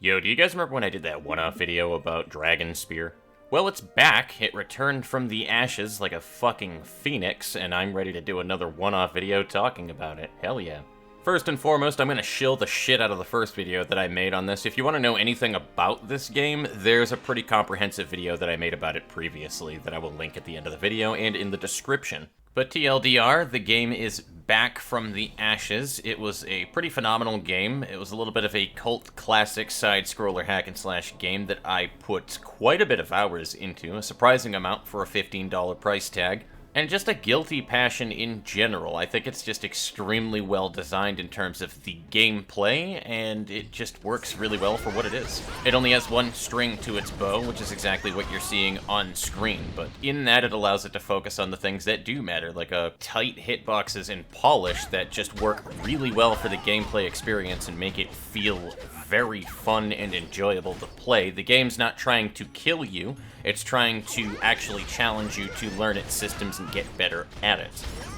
Yo, do you guys remember when I did that one-off video about Dragon Spear? Well, it's back. It returned from the ashes like a fucking phoenix, and I'm ready to do another one-off video talking about it. Hell yeah. First and foremost, I'm gonna shill the shit out of the first video that I made on this. If you want to know anything about this game, there's a pretty comprehensive video that I made about it previously that I will link at the end of the video and in the description. But TLDR, the game is back from the ashes. It was a pretty phenomenal game. It was a little bit of a cult classic side-scroller hack-and-slash game that I put quite a bit of hours into, a surprising amount for a $15 price tag. And just a guilty passion in general. I think it's just extremely well designed in terms of the gameplay, and it just works really well for what it is. It only has one string to its bow, which is exactly what you're seeing on screen, but in that it allows it to focus on the things that do matter, like tight hitboxes and polish that just work really well for the gameplay experience and make it feel very fun and enjoyable to play. The game's not trying to kill you, it's trying to actually challenge you to learn its systems and get better at it.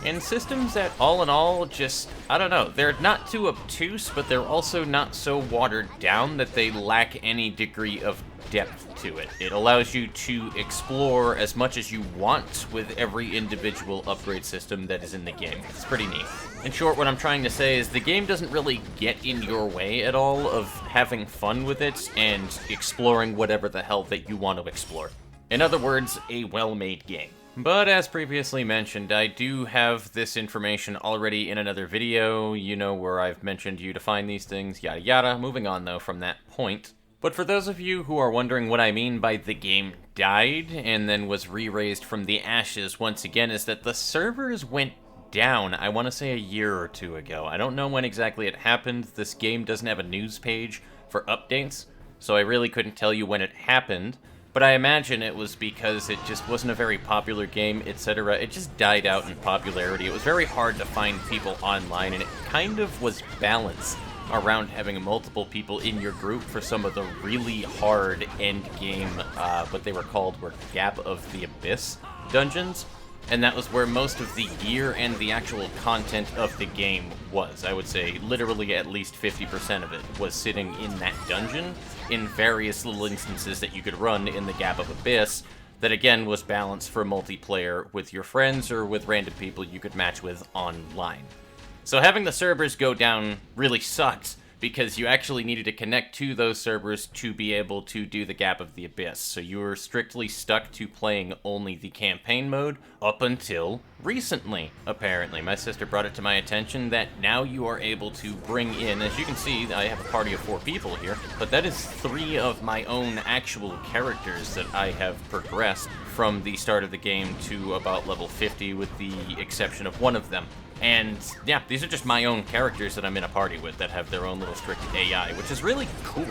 And systems that, all in all, just, I don't know, they're not too obtuse, but they're also not so watered down that they lack any degree of depth to it. It allows you to explore as much as you want with every individual upgrade system that is in the game. It's pretty neat. In short, what I'm trying to say is the game doesn't really get in your way at all of having fun with it and exploring whatever the hell that you want to explore. In other words, a well-made game. But as previously mentioned, I do have this information already in another video, you know, where I've mentioned you to find these things, yada yada. Moving on, though, from that point. But for those of you who are wondering what I mean by the game died and then was re-raised from the ashes once again, is that the servers went down, I want to say a year or two ago. I don't know when exactly it happened. This game doesn't have a news page for updates, so I really couldn't tell you when it happened. But I imagine it was because it just wasn't a very popular game, etc. It just died out in popularity. It was very hard to find people online, and it kind of was balanced around having multiple people in your group for some of the really hard end game, what they were called were Gap of the Abyss dungeons. And that was where most of the gear and the actual content of the game was. I would say literally at least 50% of it was sitting in that dungeon in various little instances that you could run in the Gap of Abyss that again was balanced for multiplayer with your friends or with random people you could match with online. So having the servers go down really sucked, because you actually needed to connect to those servers to be able to do the Gap of the Abyss. So you were strictly stuck to playing only the campaign mode up until recently, apparently. My sister brought it to my attention that now you are able to bring in, as you can see, I have a party of 4 people here, but that is 3 of my own actual characters that I have progressed from the start of the game to about level 50 with the exception of one of them. And yeah, these are just my own characters that I'm in a party with that have their own little strict AI, which is really cool.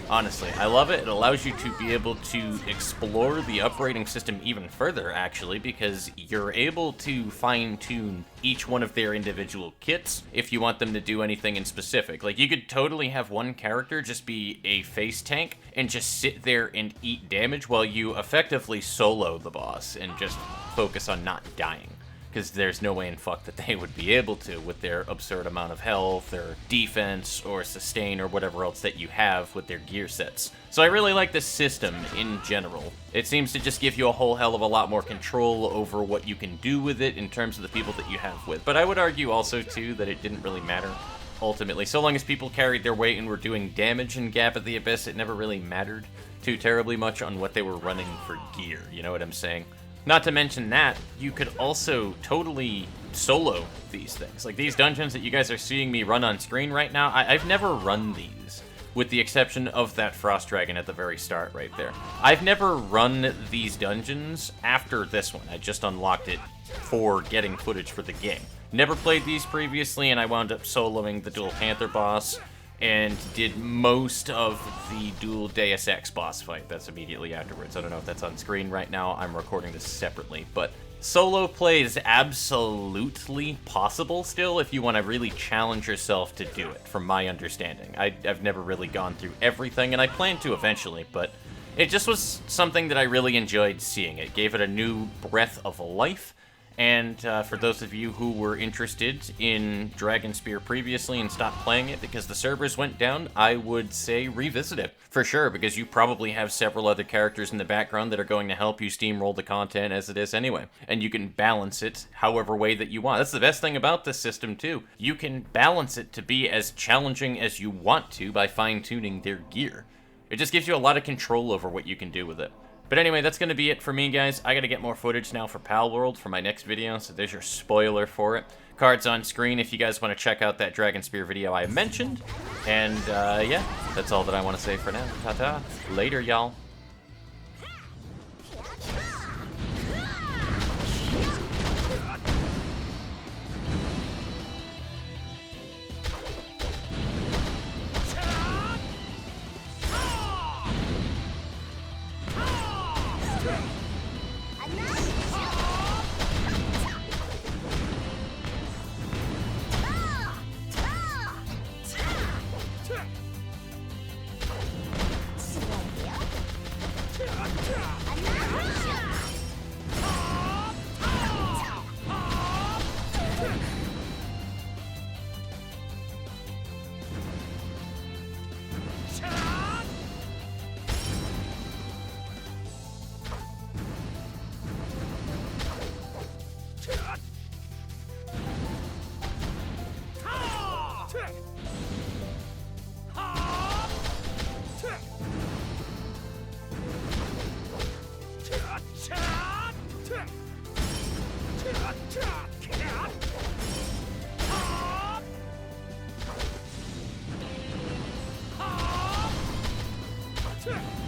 Honestly, I love it. It allows you to be able to explore the upgrading system even further, actually, because you're able to fine-tune each one of their individual kits if you want them to do anything in specific. Like, you could totally have one character just be a face tank and just sit there and eat damage while you effectively solo the boss and just focus on not dying. Because there's no way in fuck that they would be able to with their absurd amount of health, or defense, or sustain, or whatever else that you have with their gear sets. So I really like this system in general. It seems to just give you a whole hell of a lot more control over what you can do with it in terms of the people that you have with. But I would argue also, too, that it didn't really matter, ultimately. So long as people carried their weight and were doing damage in Gap of the Abyss, it never really mattered too terribly much on what they were running for gear, you know what I'm saying? Not to mention that, you could also totally solo these things. Like these dungeons that you guys are seeing me run on screen right now, I've never run these, with the exception of that Frost Dragon at the very start right there. I've never run these dungeons after this one. I just unlocked it for getting footage for the game. Never played these previously, and I wound up soloing the Dual Panther boss, and did most of the dual Deus Ex boss fight that's immediately afterwards. I don't know if that's on screen right now. I'm recording this separately, but solo play is absolutely possible still if you want to really challenge yourself to do it, from my understanding. I've never really gone through everything, and I plan to eventually, but it just was something that I really enjoyed seeing. It gave it a new breath of life, And for those of you who were interested in Dragon Spear previously and stopped playing it because the servers went down, I would say revisit it, for sure, because you probably have several other characters in the background that are going to help you steamroll the content as it is anyway. And you can balance it however way that you want. That's the best thing about this system, too. You can balance it to be as challenging as you want to by fine-tuning their gear. It just gives you a lot of control over what you can do with it. But anyway, that's going to be it for me, guys. I got to get more footage now for Palworld for my next video, so there's your spoiler for it. Cards on screen if you guys want to check out that Dragon Spear video I mentioned. And, yeah, that's all that I want to say for now. Ta-ta. Later, y'all. Check!